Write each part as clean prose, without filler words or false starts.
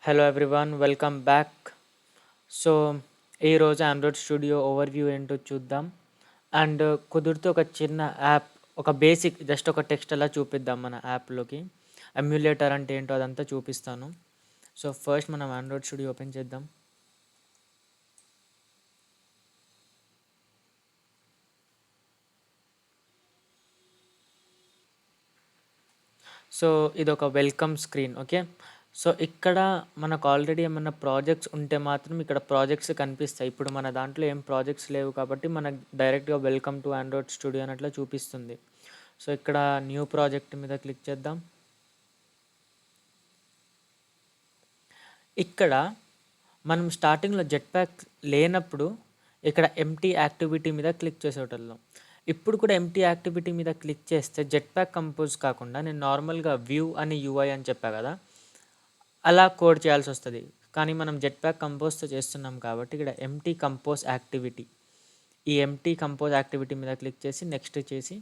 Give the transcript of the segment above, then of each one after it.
Hello everyone, welcome back. So, ఈరోజు Android studio overview ఏంటో చూద్దాం. అండ్ కుదిరితే ఒక చిన్న యాప్, ఒక బేసిక్ జస్ట్ ఒక టెక్స్ట్ ఎలా చూపిద్దాం మన యాప్‌లోకి. ఎమ్యులేటర్ అంటే ఏంటో అదంతా చూపిస్తాను. సో, ఫస్ట్ మనం ఆండ్రాయిడ్ స్టూడియో ఓపెన్ చేద్దాం. సో, ఇదొక వెల్కమ్ స్క్రీన్. ఓకే. సో, ఇక్కడ మనకు ఆల్రెడీ ఏమన్నా ప్రాజెక్ట్స్ ఉంటే మాత్రం ఇక్కడ ప్రాజెక్ట్స్ కనిపిస్తాయి. ఇప్పుడు మన దాంట్లో ఏం ప్రాజెక్ట్స్ లేవు కాబట్టి మనకు డైరెక్ట్‌గా వెల్కమ్ టు ఆండ్రాయిడ్ స్టూడియో అన్నట్లు చూపిస్తుంది. సో, ఇక్కడ న్యూ ప్రాజెక్ట్ మీద క్లిక్ చేద్దాం. ఇక్కడ మనం స్టార్టింగ్‌లో జెట్ ప్యాక్ లేనప్పుడు ఇక్కడ ఎంప్టీ యాక్టివిటీ మీద క్లిక్ చేసేటోళ్ళం. ఇప్పుడు కూడా ఎంప్టీ యాక్టివిటీ మీద క్లిక్ చేస్తే జెట్ ప్యాక్ కంపోజ్ కాకుండా నేను నార్మల్‌గా వ్యూ అని యూఐ అని చెప్పా కదా! అలా కోడ్ చేయాల్సొస్తది. కానీ మనం జెట్ ప్యాక్ కంపోజ్‌తో చేస్తున్నాం కాబట్టి ఇక్కడ ఎంప్టీ కంపోజ్ యాక్టివిటీ. ఈ ఎంప్టీ కంపోజ్ యాక్టివిటీ మీద క్లిక్ చేసి నెక్స్ట్ చేసి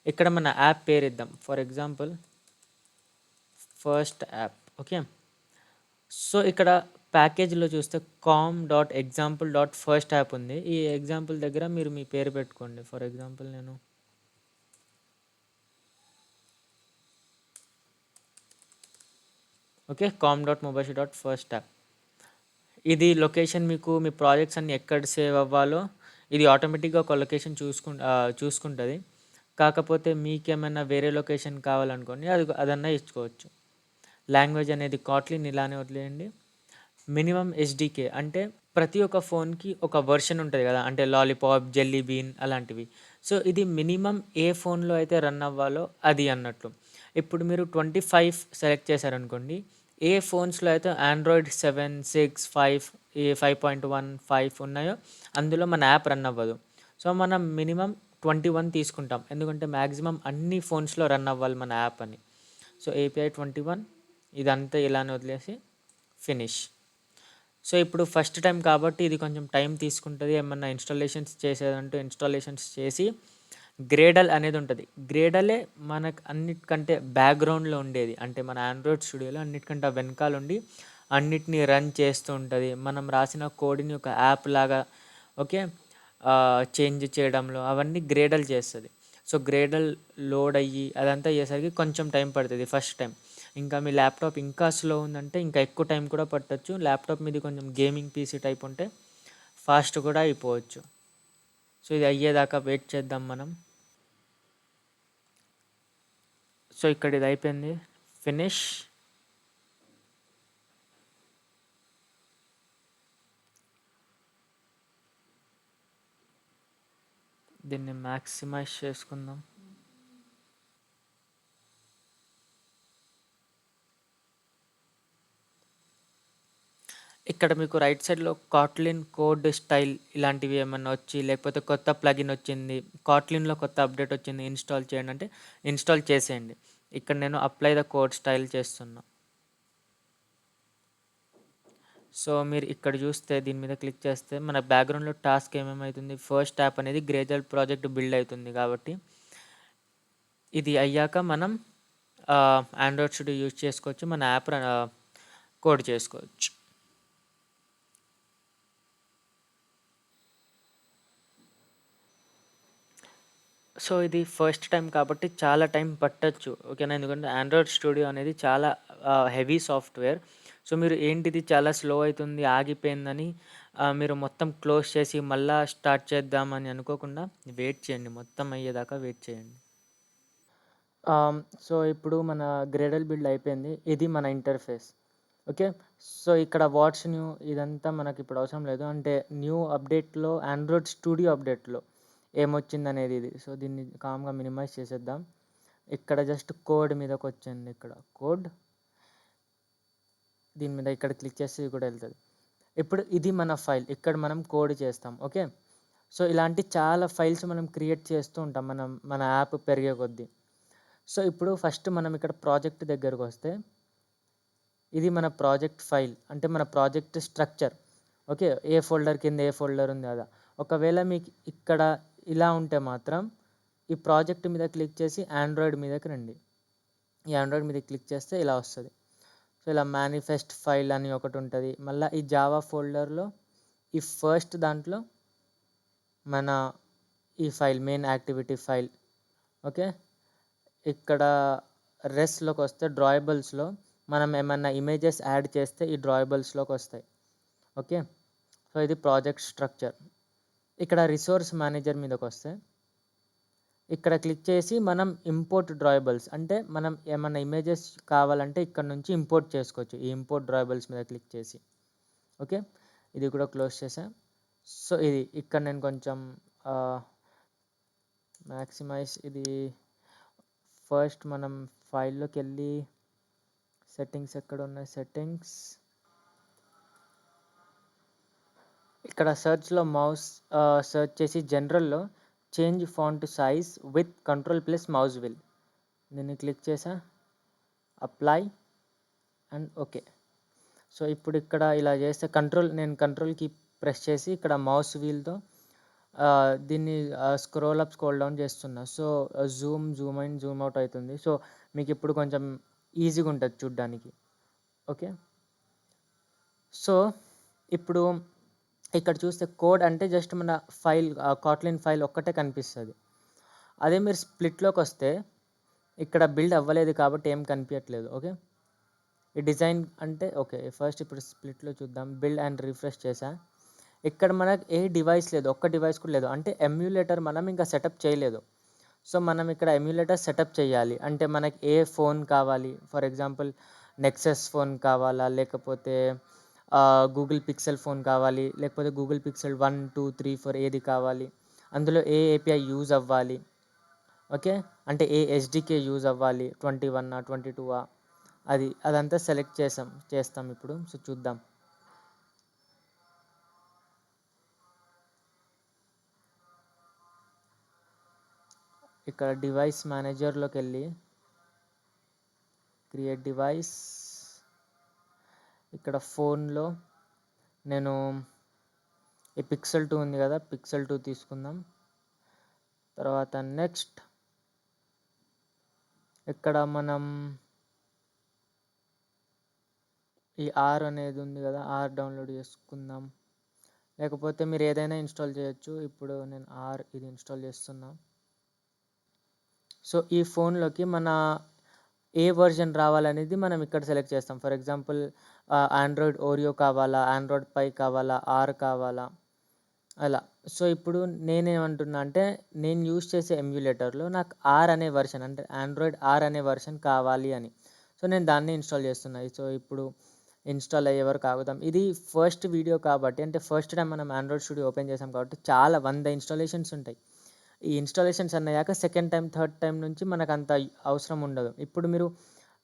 ఇక్కడ మన యాప్ పేరిద్దాం. For example first app. Okay. So, ఇక్కడ ప్యాకేజ్‌లో చూస్తే com.example.first యాప్ ఉంది. ఈ ఎగ్జాంపుల్ దగ్గర మీరు మీ పేరు పెట్టుకోండి. ఫర్ ఎగ్జాంపుల్ నేను ఓకే. com.mobile.first app. ఇది లొకేషన్ మీకు మీ ప్రాజెక్ట్స్ అన్నీ ఎక్కడ సేవ్ అవ్వాలో ఇది ఆటోమేటిక్‌గా ఒక లొకేషన్ చూసుకుంటది. కాకపోతే మీకేమైనా వేరే లొకేషన్ కావాలనుకోండి అదన్నా ఇచ్చుకోవచ్చు. లాంగ్వేజ్ అనేది కాట్లిన్ ఇలానే వదిలేయండి. మినిమమ్ ఎస్‌డికే అంటే ప్రతి ఒక్క ఫోన్‌కి ఒక వెర్షన్ ఉంటది గదా! అంటే లాలీపాప్, జెల్లీ బీన్ అలాంటివి. సో, ఇది మినిమమ్ ఏ ఫోన్‌లో అయితే రన్ అవ్వాలో అది అన్నట్లు. ఇప్పుడు మీరు 25 సెలెక్ట్ చేశారనుకోండి. ఏ ఫోన్స్‌లో అయితే ఆండ్రాయిడ్ 7, 6, 5 ఈ 5.1, 5 ఉన్నాయో అందులో మన యాప్ రన్ అవ్వదు. సో, మనం మినిమమ్ 21 తీసుకుంటాం. ఎందుకంటే మాక్సిమం అన్ని ఫోన్స్‌లో రన్ అవ్వాలి మన యాప్ అని. సో, ఏపీఐ 21 ఇదంతా ఇలానే వదిలేసి ఫినిష్. సో, ఇప్పుడు ఫస్ట్ టైం కాబట్టి ఇది కొంచెం టైం తీసుకుంటది. ఏమన్నా ఇన్‌స్టాలేషన్స్ చేసేదంటే ఇన్‌స్టాలేషన్స్ చేసి గ్రేడల్ అనేది ఉంటది. గ్రేడలే మనకు అన్నిటికంటే బ్యాక్‌గ్రౌండ్‌లో ఉండేది. అంటే మన ఆండ్రాయిడ్ స్టూడియోలో అన్నిటికంటే వెనకాలుండి అన్నిటిని రన్ చేస్తూ ఉంటది. మనం రాసిన కోడ్‌ని ఒక యాప్ లాగా ఓకే. చేంజ్ చేయడంలో అవన్నీ గ్రేడల్ చేస్తది. సో, గ్రేడల్ లోడ్ అయ్యి అదంతా అయ్యేసరికి కొంచెం టైం పడతది ఫస్ట్ టైం. ఇంకా మీ ల్యాప్‌టాప్ ఇంకా స్లో ఉందంటే ఇంకా ఎక్కువ టైం కూడా పట్టొచ్చు. ల్యాప్‌టాప్ మీది కొంచెం గేమింగ్ పీసీ టైప్ ఉంటే ఫాస్ట్ కూడా అయిపోవచ్చు. సో, ఇది అయ్యేదాకా వెయిట్ చేద్దాం మనం. సో, ఇక్కడ ఇది అయిపోయింది. ఫినిష్. దీన్ని మాక్సిమైజ్ చేసుకుందాం. ఇక్కడ మీకు రైట్ సైడ్‌లో కాట్లిన్ కోడ్ స్టైల్ ఇలాంటివి ఏమన్నా వచ్చి లేకపోతే కొత్త ప్లగిన్ వచ్చింది. కాట్లిన్‌లో కొత్త అప్డేట్ వచ్చింది. ఇన్‌స్టాల్ చేయండి అంటే ఇన్‌స్టాల్ చేసేయండి. ఇక్కడ నేను అప్లై ద కోడ్ స్టైల్ చేస్తున్నా. సో, మీరు ఇక్కడ చూస్తే దీని మీద క్లిక్ చేస్తే మన బ్యాక్‌గ్రౌండ్‌లో టాస్క్ ఏమేమైతుంది ఫస్ట్ యాప్ అనేది గ్రేజల్ ప్రాజెక్ట్ బిల్డ్ అవుతుంది కాబట్టి ఇది అయ్యాక మనం ఆండ్రాయిడ్ స్టూడియో యూజ్ చేసుకోవచ్చు. మన యాప్ కోడ్ చేసుకోవచ్చు. సో, ఇది ఫస్ట్ టైం కాబట్టి చాలా టైం పట్టొచ్చు. ఓకేనా. ఎందుకంటే ఆండ్రాయిడ్ స్టూడియో అనేది చాలా హెవీ సాఫ్ట్‌వేర్. సో, మీరు ఏంటిది చాలా స్లో అయితుంది, ఆగిపోయిందని మీరు మొత్తం క్లోజ్ చేసి మళ్ళా స్టార్ట్ చేద్దామని అనుకోకుండా వెయిట్ చేయండి. మొత్తం అయ్యేదాకా వెయిట్ చేయండి. సో, ఇప్పుడు మన గ్రేడల్ బిల్డ్ అయిపోయింది. ఇది మన ఇంటర్ఫేస్. ఓకే. సో, ఇక్కడ వాట్స్ న్యూ ఇదంతా మనకిప్పుడు అవసరం లేదు. అంటే న్యూ అప్డేట్‌లో ఆండ్రాయిడ్ స్టూడియో అప్డేట్‌లో ఏమొచ్చిందనేది ఇది. సో, దీన్ని కామ్‌గా మినిమైజ్ చేసేద్దాం. ఇక్కడ జస్ట్ కోడ్ మీదకొచ్చింది ఇక్కడ. కోడ్ దీని మీద ఇక్కడ క్లిక్ చేస్తే ఇది కూడా ఎళ్తది. ఇప్పుడు ఇది మన ఫైల్. ఇక్కడ మనం కోడ్ చేస్తాం. ఓకే. సో, ఇలాంటి చాలా ఫైల్స్ మనం క్రియేట్ చేస్తూ ఉంటాం. మన యాప్ పెరిగే కొద్దీ. సో, ఇప్పుడు ఫస్ట్ మనం ఇక్కడ ప్రాజెక్ట్ దగ్గరకొస్తే ఇది మన ప్రాజెక్ట్ ఫైల్. అంటే మన ప్రాజెక్ట్ స్ట్రక్చర్. ఓకే. ఏ ఫోల్డర్ కింద ఏ ఫోల్డర్ ఉంది అదా. ఒకవేళ మీకు ఇక్కడ ఇలా ఉంటే మాత్రం ఈ ప్రాజెక్ట్ మీద క్లిక్ చేసి ఆండ్రాయిడ్ మీదకి రండి. ఈ ఆండ్రాయిడ్ మీద క్లిక్ చేస్తే ఇలా వస్తది. సో, సో ఇలా మేనిఫెస్ట్ ఫైల్ అని ఒకటి ఉంటుంది. మళ్ళీ ఈ జావా ఫోల్డర్లో ఈ ఫస్ట్ దాంట్లో మన ఈ file main activity file. Okay, ఇక్కడ రెస్ట్లోకి వస్తే డ్రాయబుల్స్లో మనం ఏమన్నా ఇమేజెస్ యాడ్ చేస్తే ఈ డ్రాయబుల్స్లోకి వస్తాయి. ఓకే, సో ఇది ప్రాజెక్ట్ స్ట్రక్చర్. ఇక్కడ రిసోర్స్ మేనేజర్ మీదకి వస్తే ఇక్కడ క్లిక్ చేసి మనం ఇంపోర్ట్ డ్రాయబుల్స్ అంటే మనం ఏమన్నా ఇమేజెస్ కావాలంటే ఇక్కడ నుంచి ఇంపోర్ట్ చేసుకోవచ్చు ఈ ఇంపోర్ట్ డ్రాయబుల్స్ మీద క్లిక్ చేసి. ఓకే, ఇది కూడా క్లోజ్ చేసా. సో ఇది ఇక్కడ నేను కొంచెం మ్యాక్సిమైజ్ ఇది ఫస్ట్ మనం ఫైల్లోకి వెళ్ళి సెట్టింగ్స్ ఎక్కడ ఉన్నాయి, సెట్టింగ్స్ ఇక్కడ సర్చ్లో మౌస్ సెర్చ్ చేసి జనరల్లో change font size with control plus mouse will దీన్ని క్లిక్ చేసా, అప్లై అండ్ ఓకే. సో ఇప్పుడు ఇక్కడ ఇలా చేస్తే నేను కంట్రోల్కి ప్రెస్ చేసి ఇక్కడ మౌస్ వీల్తో దీన్ని స్క్రోల్ అప్ స్క్రోల్ డౌన్ చేస్తున్నా. So Zoom in Zoom out అవుతుంది. సో మీకు ఇప్పుడు కొంచెం ఈజీగా ఉంటుంది చూడ్డానికి. ఓకే, సో ఇప్పుడు ఇక్కడ చూస్తే కోడ్ అంటే జస్ట్ మన ఫైల్ కాట్లిన్ ఫైల్ ఒక్కటే కనిపిస్తుంది. అదే మీరు స్ప్లిట్లోకి వస్తే ఇక్కడ బిల్డ్ అవ్వలేదు కాబట్టి ఏం కనిపించట్లేదు. ఓకే, ఈ డిజైన్ అంటే ఓకే ఫస్ట్ ఇప్పుడు స్ప్లిట్లో చూద్దాం. బిల్డ్ అండ్ రిఫ్రెష్ చేసా. ఇక్కడ మనకు ఏ డివైస్ లేదు, ఒక్క డివైస్ కూడా లేదు. అంటే ఎమ్యులేటర్ మనం ఇంకా సెటప్ చేయలేదు. సో మనం ఇక్కడ ఎమ్యులేటర్ సెటప్ చేయాలి. అంటే మనకి ఏ ఫోన్ కావాలి, ఫర్ ఎగ్జాంపుల్ నెక్సస్ ఫోన్ కావాలా, లేకపోతే గూగుల్ పిక్సెల్ ఫోన్ కావాలి, లేకపోతే గూగుల్ పిక్సెల్ 1, 2, 3, 4 ఏది కావాలి, అందులో ఏ ఏపీఐ యూజ్ అవ్వాలి. ఓకే, అంటే ఏ ఎస్డికే యూజ్ అవ్వాలి, 21 22 అదంతా సెలెక్ట్ చేస్తాం ఇప్పుడు. సో చూద్దాం. ఇక్కడ డివైస్ మేనేజర్లోకి వెళ్ళి క్రియేట్ డివైస్, ఇక్కడ ఫోన్లో నేను ఈ పిక్సెల్ 2 ఉంది కదా, పిక్సెల్ 2 తీసుకుందాం. తర్వాత నెక్స్ట్ ఇక్కడ మనం ఈ ఆర్ అనేది ఉంది కదా, ఆర్ డౌన్లోడ్ చేసుకుందాం. లేకపోతే మీరు ఏదైనా ఇన్స్టాల్ చేయొచ్చు. ఇప్పుడు నేను ఇది ఇన్స్టాల్ చేస్తున్నా. సో ఈ ఫోన్లోకి మన ఏ వర్జన్ రావాలనేది మనం ఇక్కడ సెలెక్ట్ చేస్తాం. ఫర్ ఎగ్జాంపుల్ ఆండ్రాయిడ్ ఓరియో కావాలా, ఆండ్రాయిడ్ పై కావాలా, ఆర్ కావాలా, అలా. సో ఇప్పుడు నేనేమంటున్నా అంటే నేను యూజ్ చేసే ఎమ్యులేటర్లో నాకు ఆర్ అనే వర్షన్ అంటే ఆండ్రాయిడ్ ఆర్ అనే వర్షన్ కావాలి అని. సో నేను దాన్ని ఇన్స్టాల్ చేస్తున్నా. సో ఇప్పుడు ఇన్స్టాల్ అయ్యే వరకు ఆగుదాం. ఇది ఫస్ట్ వీడియో కాబట్టి, అంటే ఫస్ట్ టైం మనం ఆండ్రాయిడ్ స్టూడియో ఓపెన్ చేసాం కాబట్టి చాలా 100 ఇన్స్టాలేషన్స్ ఉంటాయి. ఈ ఇన్స్టాలేషన్స్ అన్నాయాక సెకండ్ టైం థర్డ్ టైం నుంచి మనకు అంత అవసరం ఉండదు. ఇప్పుడు మీరు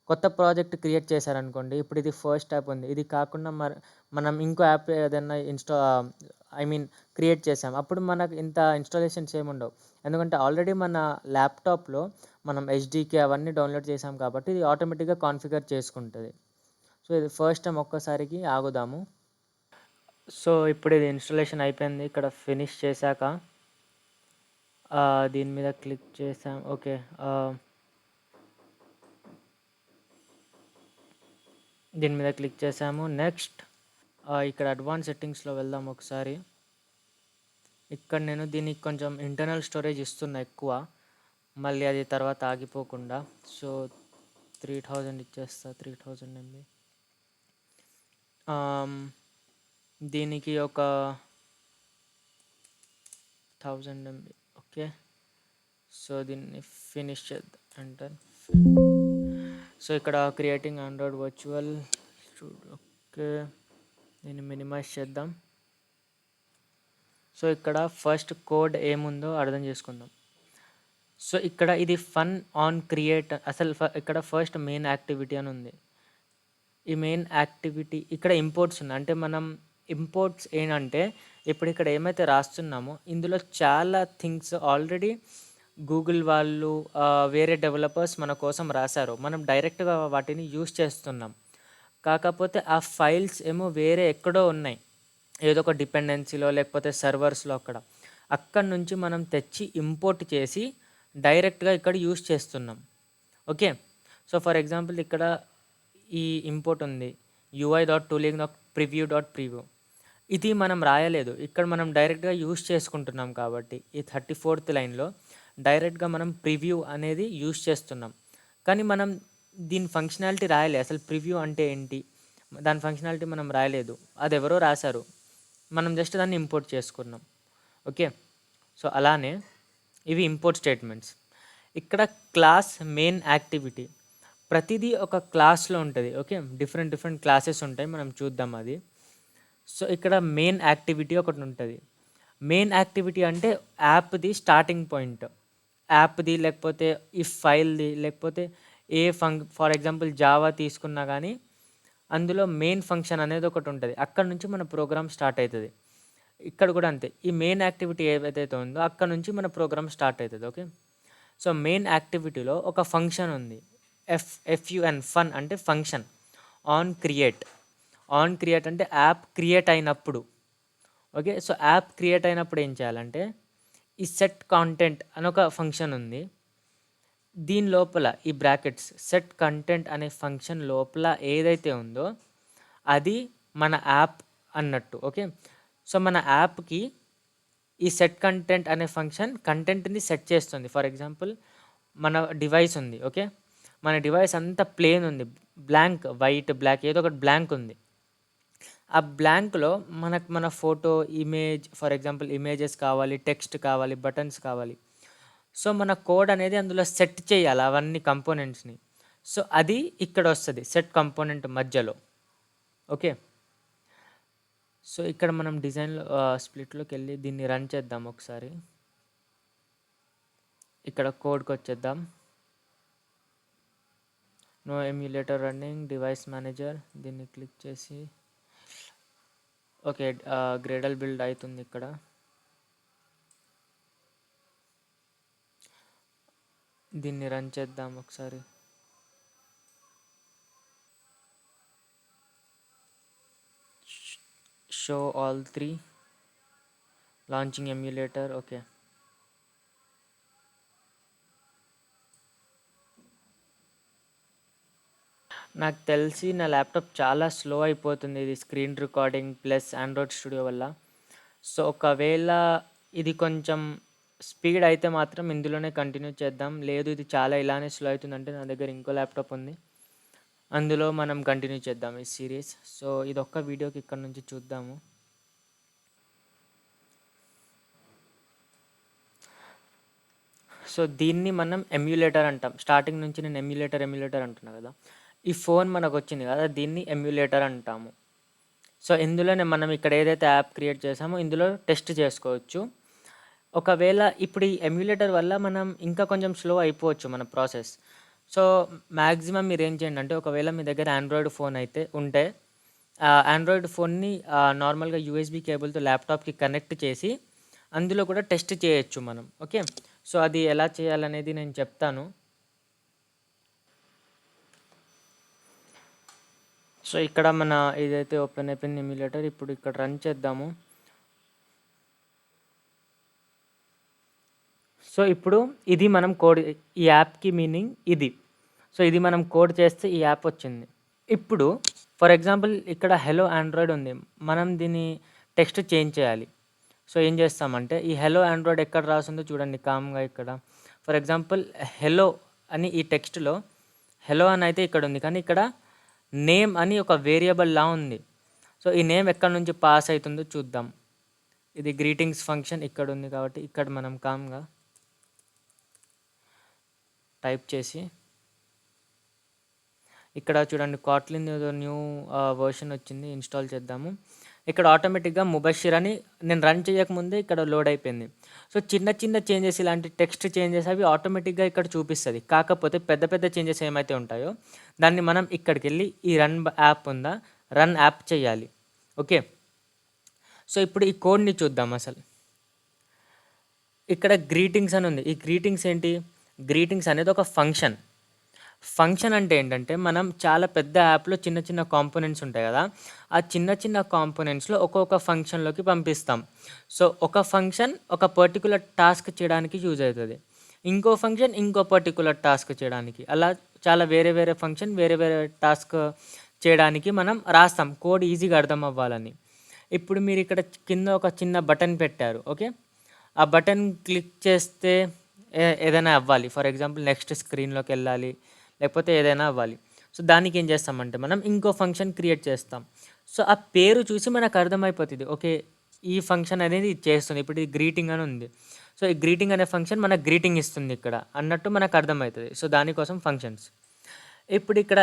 కొత్త ప్రాజెక్ట్ క్రియేట్ చేశారనుకోండి, ఇప్పుడు ఇది ఫస్ట్ యాప్ ఉంది, ఇది కాకుండా మనం ఇంకో యాప్ ఏదైనా క్రియేట్ చేసాం, అప్పుడు మనకు ఇంత ఇన్స్టాలేషన్స్ ఏముండవు. ఎందుకంటే ఆల్రెడీ మన ల్యాప్టాప్లో మనం హెచ్డికే అవన్నీ డౌన్లోడ్ చేసాం కాబట్టి ఇది ఆటోమేటిక్గా కాన్ఫిగర్ చేసుకుంటుంది. సో ఇది ఫస్ట్ టైం ఒక్కసారికి ఆగుదాము. సో ఇప్పుడు ఇది ఇన్స్టాలేషన్ అయిపోయింది. ఇక్కడ ఫినిష్ చేశాక దీని మీద క్లిక్ చేసాం. ఓకే, దీని మీద క్లిక్ చేసాము. నెక్స్ట్ ఇక్కడ అడ్వాన్స్ సెట్టింగ్స్లో వెళ్దాం ఒకసారి. ఇక్కడ నేను దీనికి కొంచెం ఇంటర్నల్ స్టోరేజ్ ఇస్తున్నా ఎక్కువ, మళ్ళీ అది తర్వాత ఆగిపోకుండా. సో 3000 ఇచ్చేస్తా, 3000 MB. దీనికి ఒక 1000 MB. ఓకే, సో దీన్ని ఫినిష్ చేద్దాం. ఎంటర్. సో ఇక్కడ క్రియేటింగ్ ఆండ్రాయిడ్ వర్చువల్. ఓకే, దీన్ని మినిమైజ్ చేద్దాం. సో ఇక్కడ ఫస్ట్ కోడ్ ఏముందో అర్థం చేసుకుందాం. సో ఇక్కడ ఇది ఫన్ ఆన్ క్రియేట్, అసలు ఇక్కడ ఫస్ట్ మెయిన్ యాక్టివిటీ అని ఉంది. ఈ మెయిన్ యాక్టివిటీ ఇక్కడ ఇంపోర్ట్స్ ఉంది. అంటే మనం ఇంపోర్ట్స్ ఏంటంటే ఇప్పుడు ఇక్కడ ఏమైతే రాస్తున్నామో ఇందులో చాలా థింగ్స్ ఆల్రెడీ గూగుల్ వాళ్ళు వేరే డెవలపర్స్ మన కోసం రాశారు. మనం డైరెక్ట్గా వాటిని యూస్ చేస్తున్నాం. కాకపోతే ఆ ఫైల్స్ ఏమో వేరే ఎక్కడో ఉన్నాయి, ఏదో ఒక డిపెండెన్సీలో లేకపోతే సర్వర్స్లో. అక్కడ నుంచి మనం తెచ్చి ఇంపోర్ట్ చేసి డైరెక్ట్గా ఇక్కడ యూస్ చేస్తున్నాం. ఓకే, సో ఫర్ ఎగ్జాంపుల్ ఇక్కడ ఈ ఇంపోర్ట్ ఉంది ui.tooling.preview. ఇది మనం రాయలేదు. ఇక్కడ మనం డైరెక్ట్‌గా యూజ్ చేసుకుంటున్నాం కాబట్టి ఈ 34th లైన్‌లో డైరెక్ట్‌గా మనం ప్రివ్యూ అనేది యూజ్ చేస్తున్నాం. కానీ మనం దీని ఫంక్షనాలిటీ రాయలే. అసలు ప్రివ్యూ అంటే ఏంటి? దాని ఫంక్షనాలిటీ మనం రాయలేదు. అదెవరో రాశారు. మనం జస్ట్ దాన్ని ఇంపోర్ట్ చేసుకున్నాం. ఓకే. సో, అలానే ఇవి ఇంపోర్ట్ స్టేట్మెంట్స్. ఇక్కడ క్లాస్ మెయిన్ యాక్టివిటీ ప్రతిదీ ఒక క్లాస్‌లో ఉంటది. ఓకే. డిఫరెంట్ క్లాసెస్ ఉంటాయి. మనం చూద్దాం అది. సో, ఇక్కడ మెయిన్ యాక్టివిటీ ఒకటుంటది. మెయిన్ యాక్టివిటీ అంటే యాప్‌ది స్టార్టింగ్ పాయింట్. యాప్‌ది లేకపోతే ఈ ఫైల్‌ది లేకపోతే ఫర్ ఎగ్జాంపుల్ జావా తీసుకున్నా గానీ, అందులో మెయిన్ ఫంక్షన్ అనేది ఒకటుంటది. అక్కడి నుంచి మన ప్రోగ్రామ్ స్టార్ట్ అయితది. ఇక్కడ కూడా అంతే. ఈ మెయిన్ యాక్టివిటీ ఏదైతే ఉందో అక్కడి నుంచి మన ప్రోగ్రామ్ స్టార్ట్ అయితది. ఓకే. సో, మెయిన్ యాక్టివిటీలో ఒక ఫంక్షన్ ఉంది. ఫన్ అంటే ఫంక్షన్. ఆన్ క్రియేట్ అంటే యాప్ క్రియేట్ అయినప్పుడు. ఓకే. సో, యాప్ క్రియేట్ అయినప్పుడు ఏం చేయాలంటే ఈ సెట్ కాంటెంట్ అని ఒక ఫంక్షన్ ఉంది. దీని లోపల ఈ బ్రాకెట్స్ సెట్ కంటెంట్ అనే ఫంక్షన్ లోపల ఏదైతే ఉందో అది మన యాప్ అన్నట్టు. ఓకే. సో, మన యాప్‌కి ఈ సెట్ కంటెంట్ అనే ఫంక్షన్ కంటెంట్‌ని సెట్ చేస్తుంది. ఫర్ ఎగ్జాంపుల్ మన డివైస్ ఉంది. ఓకే. మన డివైస్ అంతా ప్లెయిన్ ఉంది. బ్లాంక్ వైట్, బ్లాక్ ఏదో ఒకటి బ్లాంక్ ఉంది. ఆ బ్లాంక్‌లో మన photo, image for example images కావాలి, టెక్స్ట్ కావాలి, బటన్స్ కావాలి. సో, మన కోడ్ అనేది అందులో సెట్ చేయాలి అవన్నీ కంపోనెంట్స్‌ని. సో, అది ఇక్కడొస్తది సెట్ కంపోనెంట్ మధ్యలో. ఓకే. సో, ఇక్కడ మనం డిజైన్‌లో స్ప్లిట్‌లోకెళ్ళి దీన్ని రన్ చేద్దాం ఒకసారి. ఇక్కడ కోడ్‌కొచ్చేద్దాం. No emulator running, device manager దీన్ని క్లిక్ చేసి ఓకే. గ్రేడల్ బిల్డ్ అయితుంది ఇక్కడ. దీన్ని రన్ చేద్దాం ఒకసారి. Show all 3 launching emulator. Okay. నాకు తెలిసి నా ల్యాప్టాప్ చాలా స్లో అయిపోతుంది. ఇది screen recording plus Android studio వల్ల. సో, ఒకవేళ ఇది కొంచెం స్పీడ్ అయితే మాత్రం ఇందులోనే కంటిన్యూ చేద్దాం. లేదు ఇది చాలా ఇలానే స్లో అవుతుందంటే నా దగ్గర ఇంకో ల్యాప్టాప్ ఉంది. అందులో మనం కంటిన్యూ చేద్దాం ఈ సిరీస్. సో, ఇదొక్క వీడియోకి ఇక్కడ నుంచి చూద్దాము. సో, దీన్ని మనం ఎమ్యులేటర్ అంటాం. స్టార్టింగ్ నుంచి నేను ఎమ్యులేటర్ అంటున్నా కదా! ఈ ఫోన్ మనకొచ్చింది కదా! దీన్ని ఎమ్యులేటర్ అంటాము. సో, ఇందులోనే మనం ఇక్కడ ఏదైతే యాప్ క్రియేట్ చేసామో ఇందులో టెస్ట్ చేసుకోవచ్చు. ఒకవేళ ఇప్పుడు ఈ ఎమ్యులేటర్ వల్ల మనం ఇంకా కొంచెం స్లో అయిపోవచ్చు మన ప్రాసెస్. సో, మ్యాక్సిమం మీరేం చేయండి అంటే ఒకవేళ మీ దగ్గర ఆండ్రాయిడ్ ఫోన్ అయితే ఉంటే ఆండ్రాయిడ్ ఫోన్‌ని నార్మల్‌గా యూఎస్‌బీ కేబుల్‌తో ల్యాప్టాప్‌కి కనెక్ట్ చేసి అందులో కూడా టెస్ట్ చేయొచ్చు మనం. ఓకే. సో, అది ఎలా చేయాలనేది నేను చెప్తాను. సో, ఇక్కడ మన ఏదైతే ఓపెన్ అయిపోయింది ఎమ్యులేటర్. ఇప్పుడు ఇక్కడ రన్ చేద్దాము. సో, ఇప్పుడు ఇది మనం కోడ్ ఈ యాప్‌కి మీనింగ్ ఇది. సో, ఇది మనం కోడ్ చేస్తే ఈ యాప్ వచ్చింది. ఇప్పుడు ఫర్ ఎగ్జాంపుల్ ఇక్కడ హెలో ఆండ్రాయిడ్ ఉంది. మనం దీన్ని టెక్స్ట్ చేంజ్ చేయాలి. సో, ఏం చేస్తామంటే ఈ హెలో ఆండ్రాయిడ్ ఎక్కడ రాసుందో చూడండి కామ్‌గా ఇక్కడ. ఫర్ ఎగ్జాంపుల్ హెలో అని ఈ టెక్స్ట్‌లో హెలో అని అయితే ఇక్కడ ఉంది. కానీ ఇక్కడ నేమ్ అని ఒక వేరియబుల్‌లా ఉంది. సో, ఈ నేమ్ ఎక్కడి నుంచి పాస్ అవుతుందో చూద్దాం. ఇది గ్రీటింగ్స్ ఫంక్షన్ ఇక్కడ ఉంది కాబట్టి ఇక్కడ మనం కామ్‌గా టైప్ చేసి ఇక్కడ చూడండి కాట్లిన్ ఏదో న్యూ వర్షన్ వచ్చింది. ఇన్‌స్టాల్ చేద్దాము. ఇక్కడ ఆటోమేటిక్‌గా ముబషిర్ అని నేను రన్ చేయకముందే ఇక్కడ లోడ్ అయిపోయింది. సో, చిన్న చేంజెస్ ఇలాంటి టెక్స్ట్ చేంజెస్ అవి ఆటోమేటిక్‌గా ఇక్కడ చూపిస్తది. కాకపోతే పెద్ద చేంజెస్ ఏమైతే ఉంటాయో దాన్ని మనం ఇక్కడికెళ్ళి ఈ రన్ యాప్ ఉందా రన్ యాప్ చేయాలి. ఓకే. సో, ఇప్పుడు ఈ కోడ్‌ని చూద్దాం అసలు. ఇక్కడ గ్రీటింగ్స్ అని ఉంది. ఈ గ్రీటింగ్స్ ఏంటి? గ్రీటింగ్స్ అనేది ఒక ఫంక్షన్. ఫంక్షన్ అంటే ఏంటంటే మనం చాలా పెద్ద యాప్‌లో చిన్న కాంపోనెంట్స్ ఉంటాయి కదా! ఆ చిన్న కాంపోనెంట్స్‌లో ఒక్కొక్క ఫంక్షన్‌లోకి పంపిస్తాం. సో, ఒక ఫంక్షన్ ఒక పర్టిక్యులర్ టాస్క్ చేయడానికి యూజ్ అవుతది. ఇంకో ఫంక్షన్ ఇంకో పర్టిక్యులర్ టాస్క్ చేయడానికి. అలా చాలా వేరే వేరే ఫంక్షన్ వేరే వేరే టాస్క్ చేయడానికి మనం రాస్తాం కోడ్ ఈజీగా అర్థం అవ్వాలని. ఇప్పుడు మీరు ఇక్కడ కింద ఒక చిన్న బటన్ పెట్టారు. ఓకే. ఆ బటన్ క్లిక్ చేస్తే ఏదైనా అవ్వాలి. ఫర్ ఎగ్జాంపుల్ నెక్స్ట్ స్క్రీన్‌లోకి వెళ్ళాలి. లేకపోతే ఏదైనా అవ్వాలి. సో, దానికి ఏం చేస్తామంటే మనం ఇంకో ఫంక్షన్ క్రియేట్ చేస్తాం. సో, ఆ పేరు చూసి మనకు అర్థమైపోతది. ఓకే. ఈ ఫంక్షన్ అనేది ఇది చేస్తుంది. ఇప్పుడు ఇది గ్రీటింగ్ అని ఉంది. సో, ఈ గ్రీటింగ్ అనే ఫంక్షన్ మనకు గ్రీటింగ్ ఇస్తుంది ఇక్కడ అన్నట్టు మనకు అర్థమవుతది. సో, దానికోసం ఫంక్షన్స్. ఇప్పుడు ఇక్కడ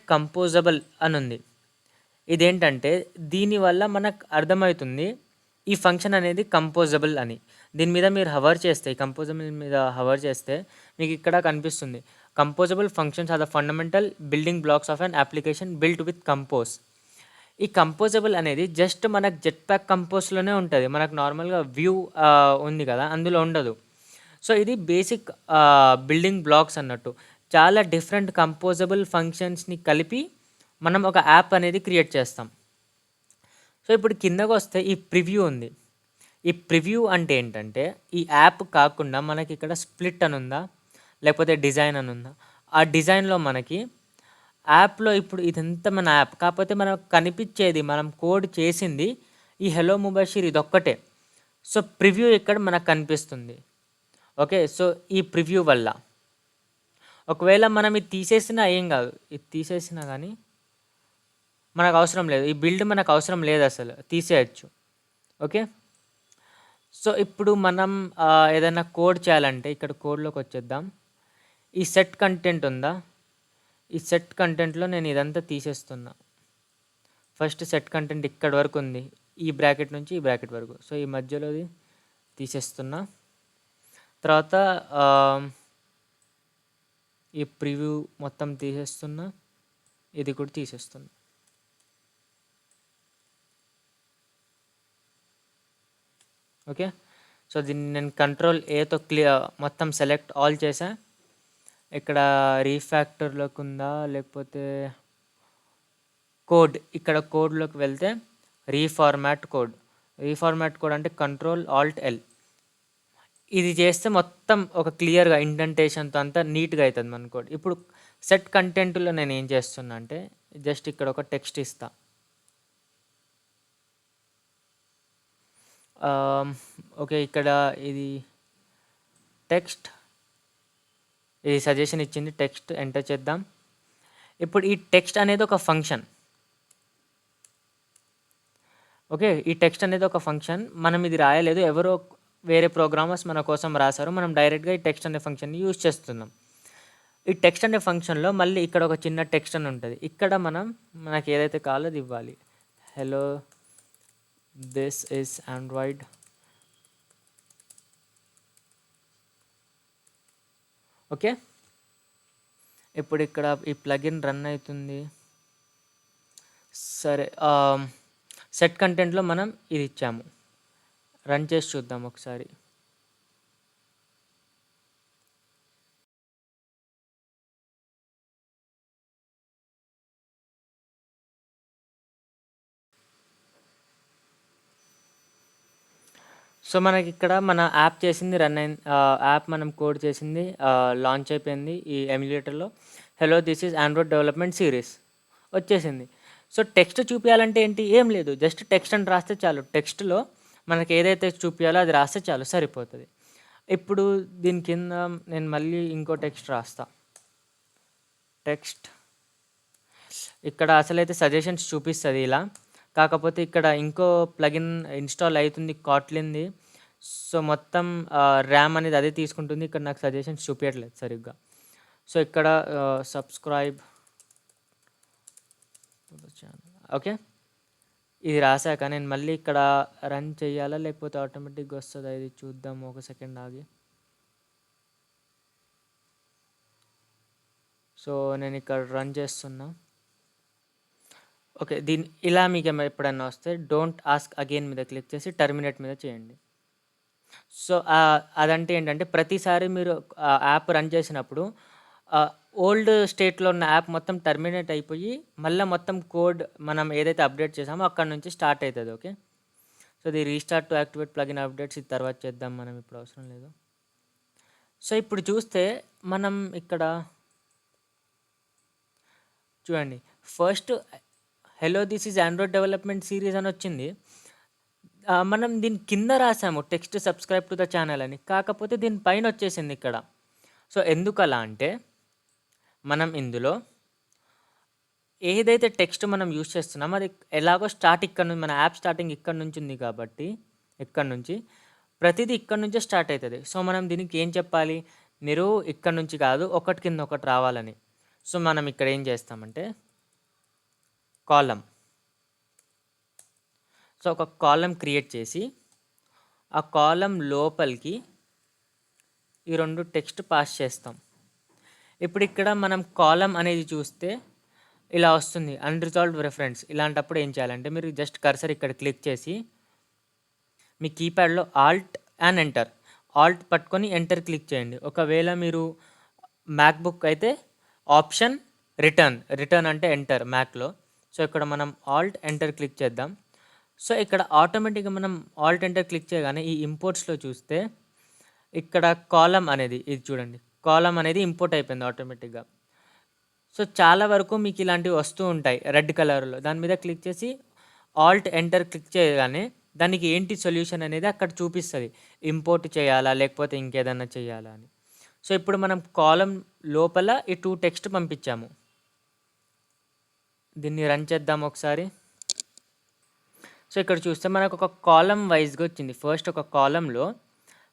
@కంపోజబుల్ అని ఉంది. ఇదేంటంటే దీనివల్ల మనకు అర్థమవుతుంది ఈ ఫంక్షన్ అనేది కంపోజబుల్ అని. దీని మీద మీరు హవర్ చేస్తే ఈ కంపోజబుల్ మీద హవర్ చేస్తే మీకు ఇక్కడ కనిపిస్తుంది. Composable functions are the fundamental building blocks of an application built with compose. ఈ కంపోజబుల్ అనేది జస్ట్ మనకు జెట్ ప్యాక్ కంపోజ్‌లోనే ఉంటది. మనకు నార్మల్‌గా వ్యూ ఉంది కదా! అందులో ఉండదు. సో, ఇది బేసిక్ బిల్డింగ్ బ్లాక్స్ అన్నట్టు. చాలా డిఫరెంట్ కంపోజబుల్ ఫంక్షన్స్‌ని కలిపి మనం ఒక యాప్ అనేది క్రియేట్ చేస్తాం. సో, ఇప్పుడు కిందకొస్తే ఈ ప్రివ్యూ ఉంది. ఈ ప్రివ్యూ అంటే ఏంటంటే ఈ యాప్ కాకుండా మనకి ఇక్కడ స్ప్లిట్ అని ఉందా? లేకపోతే డిజైన్ అని ఉందా? ఆ డిజైన్‌లో మనకి యాప్‌లో ఇప్పుడు ఇదంతా మన యాప్. కాకపోతే మనకు కనిపించేది మనం కోడ్ చేసింది ఈ హెలో ముబషిర్ ఇదొక్కటే. సో, ప్రివ్యూ ఇక్కడ మనకు కనిపిస్తుంది. ఓకే. సో, ఈ ప్రివ్యూ వల్ల ఒకవేళ మనం ఇది తీసేసినా ఏం కాదు. ఇది తీసేసినా కానీ మనకు అవసరం లేదు. ఈ బిల్డ్ మనకు అవసరం లేదసలు. తీసేయొచ్చు. ఓకే. సో, ఇప్పుడు మనం ఏదైనా కోడ్ చేయాలంటే ఇక్కడ కోడ్‌లోకి వచ్చేద్దాం. ఈ సెట్ కంటెంట్ ఉందా? ఈ సెట్ కంటెంట్‌లో నేను ఇదంతా తీసేస్తున్నా. ఫస్ట్ సెట్ కంటెంట్ ఇక్కడి వరకు ఉంది. ఈ బ్రాకెట్ నుంచి ఈ బ్రాకెట్ వరకు. సో, ఈ మధ్యలోది తీసేస్తున్నా. తర్వాత ఈ ప్రివ్యూ మొత్తం తీసేస్తున్నా. ఇది కూడా తీసేస్తున్నా. ఓకే. సో, దీన్ని నేను కంట్రోల్ ఏతో మొత్తం సెలెక్ట్ ఆల్ చేశా. ఇక్కడ రీఫ్యాక్టర్‌లోకి ఉందా? లేకపోతే కోడ్ ఇక్కడ కోడ్‌లోకి వెళ్తే రీఫార్మాట్ కోడ్. రీఫార్మాట్ కోడ్ అంటే కంట్రోల్ ఆల్ట్ ఎల్. ఇది చేస్తే మొత్తం ఒక క్లియర్‌గా ఇండెంటేషన్‌తో అంతా నీట్‌గా అవుతుంది మన కోడ్. ఇప్పుడు సెట్ కంటెంట్‌లో నేను ఏం చేస్తున్నా అంటే జస్ట్ ఇక్కడ ఒక టెక్స్ట్ ఇస్తా. ఓకే. ఇక్కడ ఇది టెక్స్ట్. ఇది సజెషన్ ఇచ్చింది. టెక్స్ట్ ఎంటర్ చేద్దాం. ఇప్పుడు ఈ టెక్స్ట్ అనేది ఒక ఫంక్షన్. ఓకే. ఈ టెక్స్ట్ అనేది ఒక ఫంక్షన్. మనం ఇది రాయలేదు. ఎవరో వేరే ప్రోగ్రామర్స్ మన కోసం రాశారు. మనం డైరెక్ట్‌గా ఈ టెక్స్ట్ అనే ఫంక్షన్‌ని యూజ్ చేస్తున్నాం. ఈ టెక్స్ట్ అనే ఫంక్షన్‌లో మళ్ళీ ఇక్కడ ఒక చిన్న టెక్స్ట్ అని ఉంటది. ఇక్కడ మనకి ఏదైతే కావాలో అది ఇవ్వాలి. Hello this is Android. Okay. ఇప్పుడు ఇక్కడ ఈ ప్లగిన్ రన్ అవుతుంది. సరే. సెట్ కంటెంట్‌లో మనం ఇది ఇచ్చాము. రన్ చేసి చూద్దాం ఒకసారి. సో, మనకిక్కడ మన యాప్ చేసింది రన్ అయింది. యాప్ మనం కోడ్ చేసింది లాంచ్ అయిపోయింది ఈ ఎమ్యులేటర్‌లో. Hello this is Android development series వచ్చేసింది. సో, టెక్స్ట్ చూపియాలంటే ఏంటి? ఏం లేదు. జస్ట్ టెక్స్ట్ అని రాస్తే చాలు. టెక్స్ట్‌లో మనకి ఏదైతే చూపియాలో అది రాస్తే చాలు సరిపోతది. ఇప్పుడు దీని కింద నేను మళ్ళీ ఇంకో టెక్స్ట్ రాస్తా. టెక్స్ట్. ఇక్కడ అసలైతే సజెషన్స్ చూపిస్తది ఇలా. కాకపోతే ఇక్కడ ఇంకో ప్లగిన్ ఇన్‌స్టాల్ అయితుంది కాట్లిన్‌ది. సో, మొత్తం ర్యామ్ అనేది అదే తీసుకుంటుంది. ఇక్కడ నాకు సజెషన్స్ చూపియట్లేదు సరిగ్గా. సో, ఇక్కడ సబ్స్క్రైబ్ ఓకే. ఇది రాసాక నేను మళ్ళీ ఇక్కడ రన్ చేయాలా? లేకపోతే ఆటోమేటిక్‌గా వస్తదా? ఇది చూద్దాం ఒక సెకండ్ ఆగి. సో, నేను ఇక్కడ రన్ చేస్తున్నా. ఓకే. ఇలా మీకు ఎప్పుడన్నా వస్తే డోంట్ ఆస్క్ అగైన్ మీద క్లిక్ చేసి టర్మినేట్ మీద చేయండి. సో, అదంటే ఏంటంటే ప్రతిసారి మీరు యాప్ రన్ చేసినప్పుడు ఓల్డ్ స్టేట్‌లో ఉన్న యాప్ మొత్తం టర్మినేట్ అయిపోయి మళ్ళా మొత్తం కోడ్ మనం ఏదైతే అప్డేట్ చేసామో అక్కడి నుంచి స్టార్ట్ అవుతది. ఓకే. సో, ఇది restart to activate plugin updates ఇది తర్వాత చేద్దాం మనం ఇప్పుడు అవసరం లేదు. సో ఇప్పుడు చూస్తే మనం ఇక్కడ చూడండి, first hello this is Android development series అని వచ్చింది. మనం దీని కింద రాసాము text subscribe to the channel అని, కాకపోతే దీని పైన వచ్చేసింది ఇక్కడ. సో ఎందుకలా అంటే మనం ఇందులో ఏదైతే టెక్స్ట్ మనం యూజ్ చేస్తున్నామో అది ఎలాగో స్టార్ట్ ఇక్కడ నుంచి, మన యాప్ స్టార్టింగ్ ఇక్కడ నుంచి ఉంది కాబట్టి ఇక్కడ నుంచి ప్రతిదీ ఇక్కడ నుంచే స్టార్ట్ అవుతుంది. సో మనం దీనికి ఏం చెప్పాలి, మీరు ఇక్కడ నుంచి కాదు ఒకటి కింద ఒకటి రావాలని. సో మనం ఇక్కడ ఏం చేస్తామంటే కాలం, సో ఒక కాలం క్రియేట్ చేసి ఆ కాలం లోపలికి ఈ రెండు టెక్స్ట్ పాస్ చేస్తాం. ఇప్పుడు ఇక్కడ మనం కాలం అనేది చూస్తే ఇలా వస్తుంది అన్రిజాల్వ్డ్ రెఫరెన్స్. ఇలాంటప్పుడు ఏం చేయాలంటే మీరు జస్ట్ కర్సర్ ఇక్కడ క్లిక్ చేసి మీ కీప్యాడ్లో ఆల్ట్ అండ్ ఎంటర్, ఆల్ట్ పట్టుకొని ఎంటర్ క్లిక్ చేయండి. ఒకవేళ మీరు మ్యాక్బుక్ అయితే ఆప్షన్ రిటర్న్ అంటే ఎంటర్ మ్యాక్లో. సో ఇక్కడ మనం ఆల్ట్ ఎంటర్ క్లిక్ చేద్దాం. సో ఇక్కడ ఆటోమేటిక్గా మనం ఆల్ట్ ఎంటర్ క్లిక్ చేయగానే ఈ ఇంపోర్ట్స్లో చూస్తే ఇక్కడ కాలం అనేది, ఇది చూడండి, కాలం అనేది ఇంపోర్ట్ అయిపోయింది ఆటోమేటిక్గా. సో చాలా వరకు మీకు ఇలాంటివి వస్తూ ఉంటాయి రెడ్ కలర్లో. దాని మీద క్లిక్ చేసి ఆల్ట్ ఎంటర్ క్లిక్ చేయగానే దానికి ఏంటి సొల్యూషన్ అనేది అక్కడ చూపిస్తుంది, ఇంపోర్ట్ చేయాలా లేకపోతే ఇంకేదన్నా చేయాలా అని. సో ఇప్పుడు మనం కాలం లోపల ఈ 2 టెక్స్ట్ పంపించాము. దీన్ని రన్ చేద్దాం ఒకసారి. సో ఇక్కడ చూస్తే మనకు ఒక కాలం వైజ్గా వచ్చింది. ఫస్ట్ ఒక కాలంలో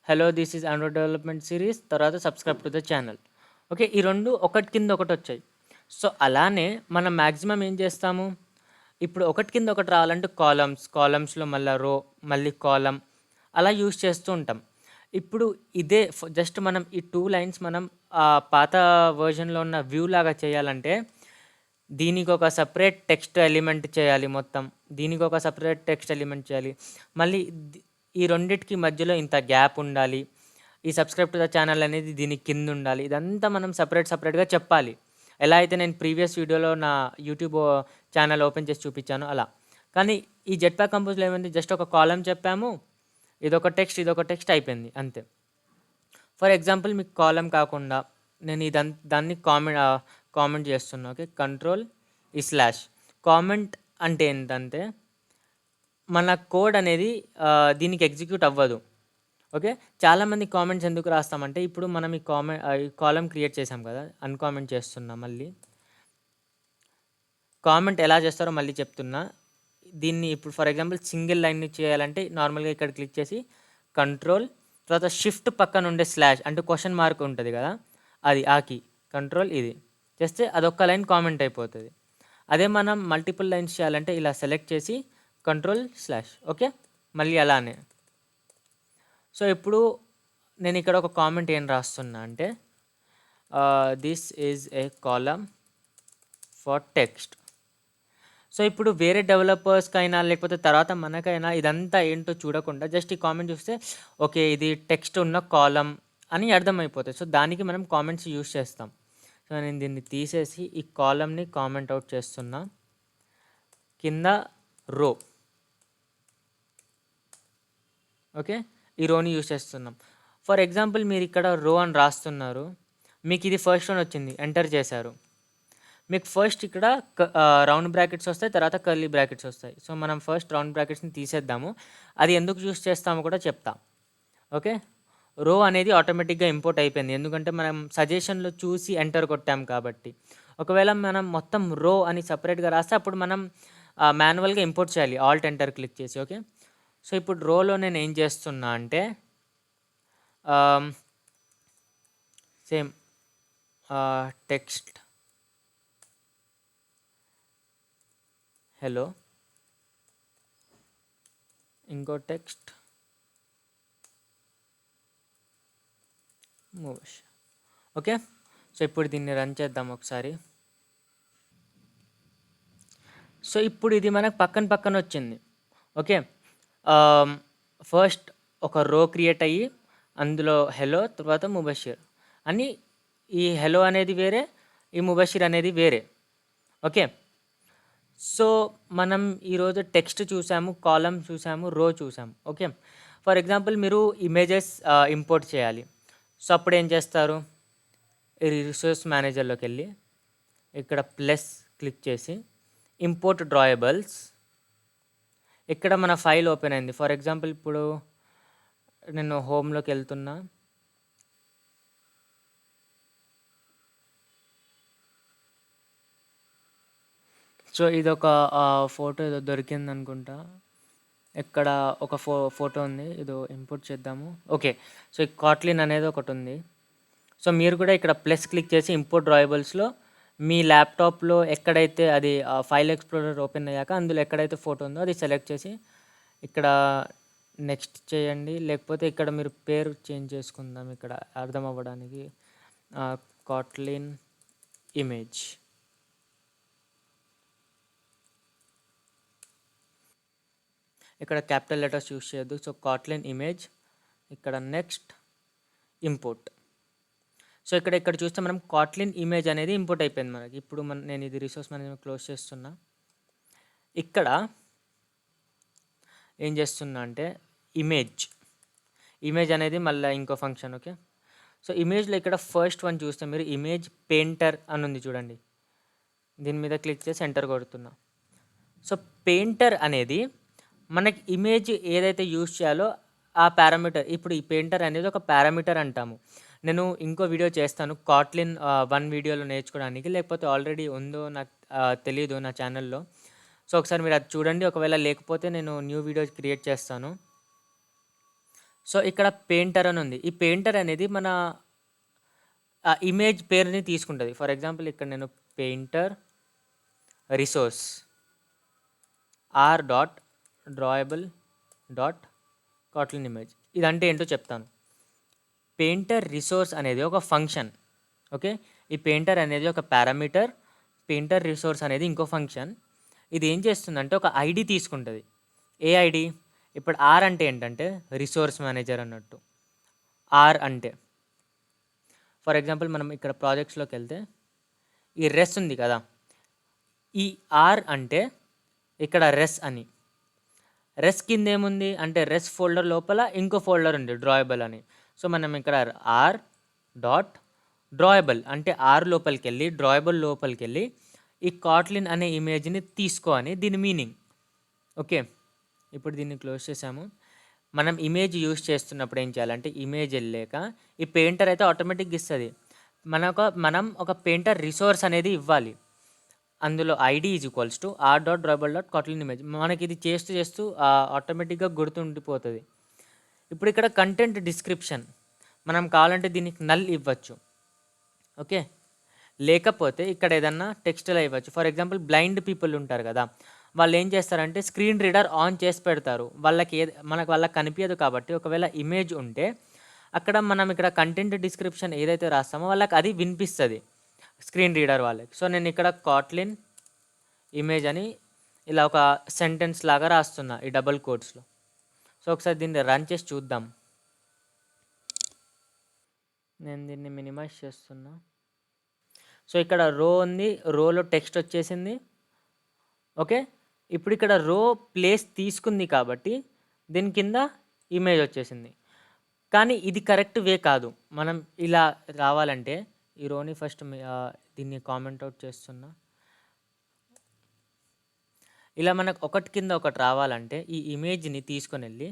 hello this is Android development series, తర్వాత subscribe to the channel. Okay, ఈ రెండు ఒకటి కింద ఒకటి వచ్చాయి. సో అలానే మనం మ్యాక్సిమం ఏం చేస్తాము, ఇప్పుడు ఒకటి కింద ఒకటి రావాలంటే కాలమ్స్లో మళ్ళీ రో, మళ్ళీ కాలం అలా యూజ్ చేస్తూ ఉంటాం. ఇప్పుడు ఇదే జస్ట్ మనం ఈ 2 లైన్స్ మనం పాత వర్జన్లో ఉన్న వ్యూ లాగా చేయాలంటే దీనికి ఒక సపరేట్ టెక్స్ట్ ఎలిమెంట్ చేయాలి, మొత్తం దీనికి ఒక సపరేట్ టెక్స్ట్ ఎలిమెంట్ చేయాలి, మళ్ళీ ఈ రెండిటికి మధ్యలో ఇంత గ్యాప్ ఉండాలి, ఈ సబ్స్క్రైబ్ టు ద ఛానల్ అనేది దీనికి కింద ఉండాలి. ఇదంతా మనం సపరేట్గా చెప్పాలి. ఎలా అయితే నేను ప్రీవియస్ వీడియోలో నా యూట్యూబ్ ఛానల్ ఓపెన్ చేసి చూపించాను అలా. కానీ ఈ జెట్ప్యాక్ కంపోజ్లో ఏమైంది, జస్ట్ ఒక కాలం చెప్పాము, ఇదొక టెక్స్ట్ అయిపోయింది అంతే. ఫర్ ఎగ్జాంపుల్ మీకు కాలం కాకుండా నేను దాన్ని కామెంట్ చేస్తున్నా. ఓకే, కంట్రోల్ ఈ స్లాష్. కామెంట్ అంటే ఏంటంటే మన కోడ్ అనేది దీనికి ఎగ్జిక్యూట్ అవ్వదు. ఓకే, చాలామంది కామెంట్స్ ఎందుకు రాస్తామంటే ఇప్పుడు మనం ఈ కాలం క్రియేట్ చేసాం కదా, అన్కామెంట్ చేస్తున్నా. మళ్ళీ కామెంట్ ఎలా చేస్తారో మళ్ళీ చెప్తున్నా. దీన్ని ఇప్పుడు ఫర్ ఎగ్జాంపుల్ సింగిల్ లైన్ని చేయాలంటే నార్మల్గా ఇక్కడ క్లిక్ చేసి కంట్రోల్ తర్వాత షిఫ్ట్ పక్కన ఉండే స్లాష్ అంటే క్వశ్చన్ మార్క్ ఉంటుంది కదా, అది ఆకి కంట్రోల్ ఇది చేస్తే అదొక్క లైన్ కామెంట్ అయిపోతుంది. అదే మనం మల్టిపుల్ లైన్స్ చేయాలంటే ఇలా సెలెక్ట్ చేసి కంట్రోల్ స్లాష్. ఓకే, మళ్ళీ అలానే. సో ఇప్పుడు నేను ఇక్కడ ఒక కామెంట్ ఏం రాస్తున్నా అంటే this is a column for text. So ఇప్పుడు వేరే డెవలపర్స్కైనా లేకపోతే తర్వాత మనకైనా ఇదంతా ఏంటో చూడకుండా జస్ట్ ఈ కామెంట్ చూస్తే ఓకే ఇది టెక్స్ట్ ఉన్న కాలం అని అర్థమైపోతుంది. సో దానికి మనం కామెంట్స్ యూజ్ చేస్తాం. సో నేను దీన్ని తీసేసి ఈ కాలంని కామెంట్ అవుట్ చేస్తున్నా. కింద రో, ఓకే, ఈ రోని యూజ్ చేస్తున్నాం. ఫర్ ఎగ్జాంపుల్ మీరు ఇక్కడ రో అని రాస్తున్నారు, మీకు ఇది ఫస్ట్ వన్ వచ్చింది, ఎంటర్ చేశారు, మీకు ఫస్ట్ ఇక్కడ రౌండ్ బ్రాకెట్స్ వస్తాయి, తర్వాత కర్లీ బ్రాకెట్స్ వస్తాయి. సో మనం ఫస్ట్ రౌండ్ బ్రాకెట్స్ని తీసేద్దాము, అది ఎందుకు యూజ్ చేస్తామో కూడా చెప్తా. ఓకే, రో అనేది ఆటోమేటిక్గా ఇంపోర్ట్ అయిపోయింది ఎందుకంటే మనం సజెషన్లో చూసి ఎంటర్ కొట్టాం కాబట్టి. ఒకవేళ మనం మొత్తం రో అని సపరేట్గా రాస్తే అప్పుడు మనం మాన్యువల్గా ఇంపోర్ట్ చేయాలి ఆల్ట్ ఎంటర్ క్లిక్ చేసి. ఓకే, సో ఇప్పుడు రోలో నేను ఏం చేస్తున్నా అంటే సేమ్ టెక్స్ట్ హలో, ఇంకో టెక్స్ట్ మూవ్స్. ఓకే, సో ఇప్పుడు దీన్ని రన్ చేద్దాం ఒకసారి. సో ఇప్పుడు ఇది మనకు పక్కన వచ్చింది. ఓకే, ఫస్ట్ ఒక రో క్రియేట్ అయ్యి అందులో హలో తర్వాత ముబషిర్ అని, ఈ హలో అనేది వేరే, ఈ ముబషిర్ అనేది వేరే. ఓకే, సో మనం ఈరోజు టెక్స్ట్ చూసాము, కాలం చూసాము, రో చూసాము. ఓకే, ఫర్ ఎగ్జాంపుల్ మీరు ఇమేజెస్ ఇంపోర్ట్ చేయాలి. సో అప్పుడు ఏం చేస్తారు, ఈ రిసోర్స్ మేనేజర్లోకి వెళ్ళి ఇక్కడ ప్లస్ క్లిక్ చేసి ఇంపోర్ట్ డ్రాయబుల్స్, ఇక్కడ మన ఫైల్ ఓపెన్ అయింది. ఫర్ ఎగ్జాంపుల్ ఇప్పుడు నేను హోమ్లోకి వెళ్తున్నా, సో ఇది ఒక ఫోటో ఏదో దొరికింది అనుకుంటా, ఇక్కడ ఒక ఫోటో ఉంది, ఏదో ఇంపోర్ట్ చేద్దాము. ఓకే, సో ఈ కాట్లిన్ అనేది ఒకటి ఉంది. సో మీరు కూడా ఇక్కడ ప్లస్ క్లిక్ చేసి ఇంపోర్ట్ డ్రాయబుల్స్లో మీ ల్యాప్టాప్లో ఎక్కడైతే అది ఫైల్ ఎక్స్ప్లోరర్ ఓపెన్ అయ్యాక అందులో ఎక్కడైతే ఫోటో ఉందో అది సెలెక్ట్ చేసి ఇక్కడ నెక్స్ట్ చేయండి. లేకపోతే ఇక్కడ మీరు పేరు చేంజ్ చేసుకుందాం ఇక్కడ అర్థం అవ్వడానికి, కాట్లిన్ ఇమేజ్. ఇక్కడ క్యాపిటల్ లెటర్స్ యూస్ చేయొద్దు. సో కాట్లిన్ ఇమేజ్, ఇక్కడ నెక్స్ట్ ఇంపోర్ట్. సో ఇక్కడ చూస్తే మనం కాట్లిన్ ఇమేజ్ అనేది ఇంపోర్ట్ అయిపోయింది మనకి. ఇప్పుడు నేను ఇది రిసోర్స్ మేనేజ్మెంట్ క్లోజ్ చేస్తున్నా. ఇక్కడ ఏం చేస్తున్నా అంటే ఇమేజ్ అనేది మళ్ళీ ఇంకో ఫంక్షన్. ఓకే, సో ఇమేజ్లో ఇక్కడ ఫస్ట్ వన్ చూస్తే మీరు ఇమేజ్ పెయింటర్ అని ఉంది చూడండి, దీని మీద క్లిక్ చేసి ఎంటర్ కొడుతున్నా. సో పెయింటర్ అనేది మనకి ఇమేజ్ ఏదైతే యూజ్ చేయాలో ఆ పారామీటర్, ఇప్పుడు ఈ పెయింటర్ అనేది ఒక పారామీటర్ అంటాము. నేను ఇంకో వీడియో చేస్తాను కాట్లిన్ 1 వీడియోలో నేర్చుకోవడానికి, లేకపోతే ఆల్రెడీ ఉందో నాకు తెలీదు నా ఛానల్లో. సో ఒకసారి మీరు అది చూడండి, ఒకవేళ లేకపోతే నేను న్యూ వీడియో క్రియేట్ చేస్తాను. సో ఇక్కడ పెయింటర్ అని ఉంది. ఈ పెయింటర్ అనేది మన ఇమేజ్ పేరుని తీసుకుంటుంది. ఫర్ ఎగ్జాంపుల్ ఇక్కడ నేను పెయింటర్ రిసోర్స్ r.drawable.కాట్లిన్ ఇమేజ్, ఇదంటే ఏంటో చెప్తాను. పెయింటర్ రిసోర్స్ అనేది ఒక ఫంక్షన్. ఓకే, ఈ పెయింటర్ అనేది ఒక పారామీటర్, పెయింటర్ రిసోర్స్ అనేది ఇంకో ఫంక్షన్. ఇది ఏం చేస్తుందంటే ఒక ఐడి తీసుకుంటుంది. ఏ ఐడి? ఇప్పుడు ఆర్ అంటే ఏంటంటే రిసోర్స్ మేనేజర్ అన్నట్టు. ఆర్ అంటే ఫర్ ఎగ్జాంపుల్ మనం ఇక్కడ ప్రాజెక్ట్స్లోకి వెళ్తే ఈ రెస్ ఉంది కదా, ఈ ఆర్ అంటే ఇక్కడ రెస్ అని. రెస్ కింద ఏముంది అంటే రెస్ ఫోల్డర్ లోపల ఇంకో ఫోల్డర్ ఉంది డ్రాయబుల్ అని. సో మనం ఇక్కడ r.drawable అంటే ఆర్ లోపలికి వెళ్ళి డ్రాయబుల్ లోపలికి వెళ్ళి ఈ కాట్లిన్ అనే ఇమేజ్ని తీసుకో అని దీని మీనింగ్. ఓకే, ఇప్పుడు దీన్ని క్లోజ్ చేసాము. మనం ఇమేజ్ యూజ్ చేస్తున్నప్పుడు ఏం చేయాలంటే ఇమేజ్ వెళ్ళాక ఈ పెయింటర్ అయితే ఆటోమేటిక్గా ఇస్తుంది. మనం ఒక పెయింటర్ రిసోర్స్ అనేది ఇవ్వాలి. అందులో ఐడి ఈజ్ ఈక్వల్స్ టు r.drawable.కాట్లిన్ ఇమేజ్. మనకి ఇది చేస్తూ ఆటోమేటిక్గా గుర్తుండిపోతుంది. ఇప్పుడు ఇక్కడ కంటెంట్ డిస్క్రిప్షన్ మనం కావాలంటే దీనికి నల్ ఇవ్వచ్చు. ఓకే, లేకపోతే ఇక్కడ ఏదన్నా టెక్స్ట్లో ఇవ్వచ్చు. ఫర్ ఎగ్జాంపుల్ బ్లైండ్ పీపుల్ ఉంటారు కదా, వాళ్ళు ఏం చేస్తారంటే స్క్రీన్ రీడర్ ఆన్ చేసి పెడతారు, వాళ్ళకి వాళ్ళకి కనిపించదు. కాబట్టి ఒకవేళ ఇమేజ్ ఉంటే అక్కడ మనం ఇక్కడ కంటెంట్ డిస్క్రిప్షన్ ఏదైతే రాస్తామో వాళ్ళకి అది వినిపిస్తుంది స్క్రీన్ రీడర్ వాళ్ళకి. సో నేను ఇక్కడ కాట్లిన్ ఇమేజ్ అని ఇలా ఒక సెంటెన్స్ లాగా రాస్తున్నా ఈ డబుల్ కోట్స్లో. సో ఒకసారి దీన్ని రన్ చేసి చూద్దాం. నేను దీన్ని మినిమైజ్ చేస్తున్నా. సో ఇక్కడ రో ఉంది, రోలో టెక్స్ట్ వచ్చేసింది. ఓకే, ఇప్పుడు ఇక్కడ రో ప్లేస్ తీసుకుంది కాబట్టి దీని కింద ఇమేజ్ వచ్చేసింది. కానీ ఇది కరెక్ట్ వే కాదు. మనం ఇలా రావాలంటే ఈ రోని ఫస్ట్ దీన్ని కామెంట్ అవుట్ చేస్తున్నా. ఇలా మనకు ఒకటి కింద ఒకటి రావాలంటే ఈ ఇమేజ్ని తీసుకొని వెళ్ళి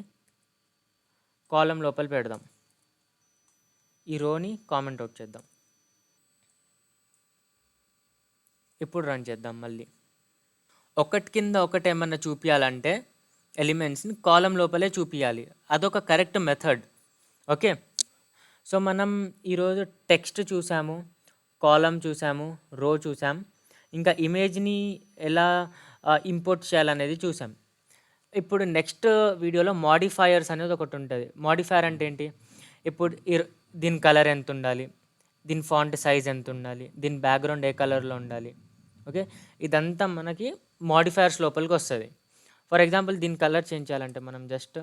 కాలం లోపల పెడదాం. ఈ రోని కామెంట్ అవుట్ చేద్దాం. ఇప్పుడు రన్ చేద్దాం మళ్ళీ. ఒకటి కింద ఒకటి ఏమన్నా చూపించాలంటే ఎలిమెంట్స్ని కాలం లోపలే చూపించాలి. అదొక కరెక్ట్ మెథడ్. ఓకే, సో మనం ఈరోజు టెక్స్ట్ చూసాము, కాలం చూసాము, రో చూసాం, ఇంకా ఇమేజ్ని ఎలా ఇంపోర్ట్ చేయాలనేది చూసాం. ఇప్పుడు నెక్స్ట్ వీడియోలో మాడిఫైయర్స్ అనేది ఒకటి ఉంటుంది. మాడిఫైయర్ అంటే ఏంటి? ఇప్పుడు దీని కలర్ ఎంత ఉండాలి, దీని ఫాంట్ సైజ్ ఎంత ఉండాలి, దీని బ్యాక్గ్రౌండ్ ఏ కలర్లో ఉండాలి. ఓకే, ఇదంతా మనకి మాడిఫైయర్స్ లోపలికి వస్తుంది. ఫర్ ఎగ్జాంపుల్ దీని కలర్ చేంజ్ చేయాలంటే మనం జస్ట్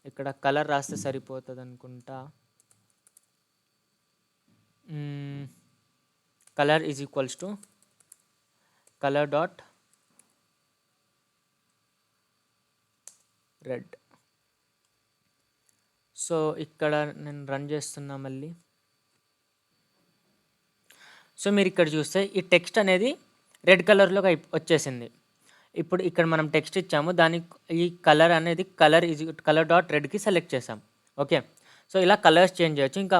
ఇక్కడ కలర్ రాస్తే సరిపోతుంది అనుకుంటా. Colour is equals to colour dot red. So ఇక్కడ నేను రన్ చేస్తున్నా మళ్ళీ. సో మీరు ఇక్కడ చూస్తే ఈ టెక్స్ట్ అనేది రెడ్ కలర్‌లోకి వచ్చేసింది. ఇప్పుడు ఇక్కడ మనం టెక్స్ట్ ఇచ్చాము. దానికి ఈ కలర్ అనేది కలర్ డాట్ రెడ్‌కి సెలెక్ట్ చేసాం. ఓకే. సో ఇలా కలర్స్ చేంజ్ చేయొచ్చు. ఇంకా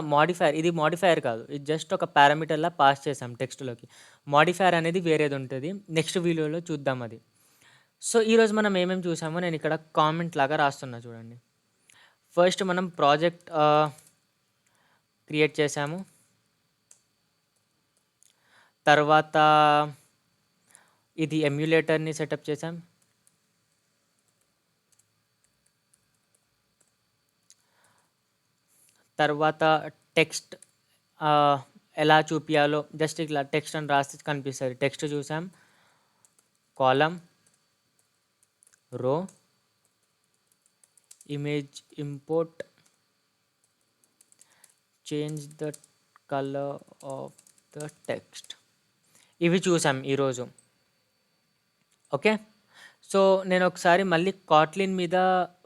ఇది మోడిఫైయర్ కాదు. ఇది జస్ట్ ఒక పారామీటర్‌లా పాస్ చేసాం టెక్స్ట్‌లోకి. మోడిఫైయర్ అనేది వేరేది ఉంటది. నెక్స్ట్ వీడియోలో చూద్దాం అది. సో ఈరోజు మనం ఏమేమి చూసామో నేను ఇక్కడ కామెంట్ లాగా రాస్తున్నా చూడండి. ఫస్ట్ మనం ప్రాజెక్ట్ క్రియేట్ చేసాము. తర్వాత ఇది ఎమ్యులేటర్‌ని సెటప్ చేసాం. తర్వాత టెక్స్ట్ ఎలా చూపియాలో జస్ట్ ఇట్లా టెక్స్ట్ అని రాస్తే కనిపిస్తది. టెక్స్ట్ చూసాం. కాలమ్, రో, image import, change the colour of the text. ఇవి చూసాం ఈరోజు. ఓకే. సో నేను ఒకసారి మళ్ళీ కాట్లిన్ మీద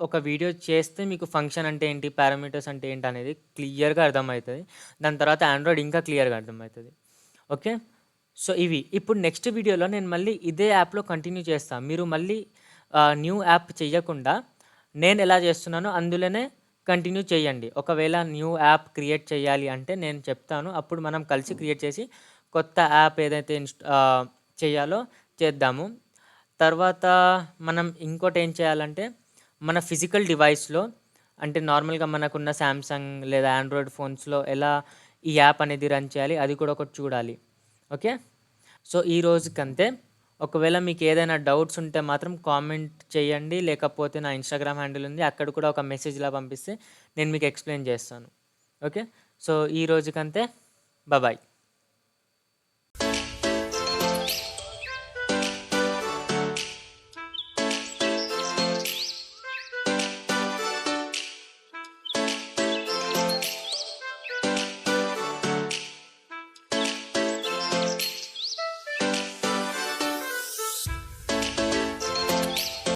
ఒక వీడియో చేస్తే మీకు ఫంక్షన్ అంటే ఏంటి, పారామీటర్స్ అంటే ఏంటి అనేది క్లియర్‌గా అర్థమవుతది. దాని తర్వాత ఆండ్రాయిడ్ ఇంకా క్లియర్‌గా అర్థమవుతది. ఓకే. సో ఇప్పుడు నెక్స్ట్ వీడియోలో నేను మళ్ళీ ఇదే యాప్‌లో కంటిన్యూ చేస్తా. మీరు మళ్ళీ న్యూ యాప్ చెయ్యకుండా నేను ఎలా చేస్తున్నానో అందులోనే కంటిన్యూ చేయండి. ఒకవేళ న్యూ యాప్ క్రియేట్ చేయాలి అంటే నేను చెప్తాను. అప్పుడు మనం కలిసి క్రియేట్ చేసి కొత్త యాప్ ఏదైతే చేయాలో చేద్దాము. తర్వాత మనం ఇంకోటేం చేయాలంటే, మన ఫిజికల్ డివైస్‌లో అంటే నార్మల్‌గా మనకున్న సామ్‌సంగ్ లేదా ఆండ్రాయిడ్ ఫోన్స్‌లో ఎలా ఈ యాప్ అనేది రన్ చేయాలి అది కూడా ఒకటి చూడాలి. ఓకే. సో ఈ రోజుకంతే. ఒకవేళ మీకు ఏదైనా డౌట్స్ ఉంటే మాత్రం కామెంట్ చేయండి. లేకపోతే నా ఇన్‌స్టాగ్రామ్ హ్యాండిల్ ఉంది. అక్కడ కూడా ఒక మెసేజ్‌లా పంపిస్తే నేను మీకు ఎక్స్‌ప్లెయిన్ చేస్తాను. ఓకే. సో ఈ రోజుకంతే. బాయ్.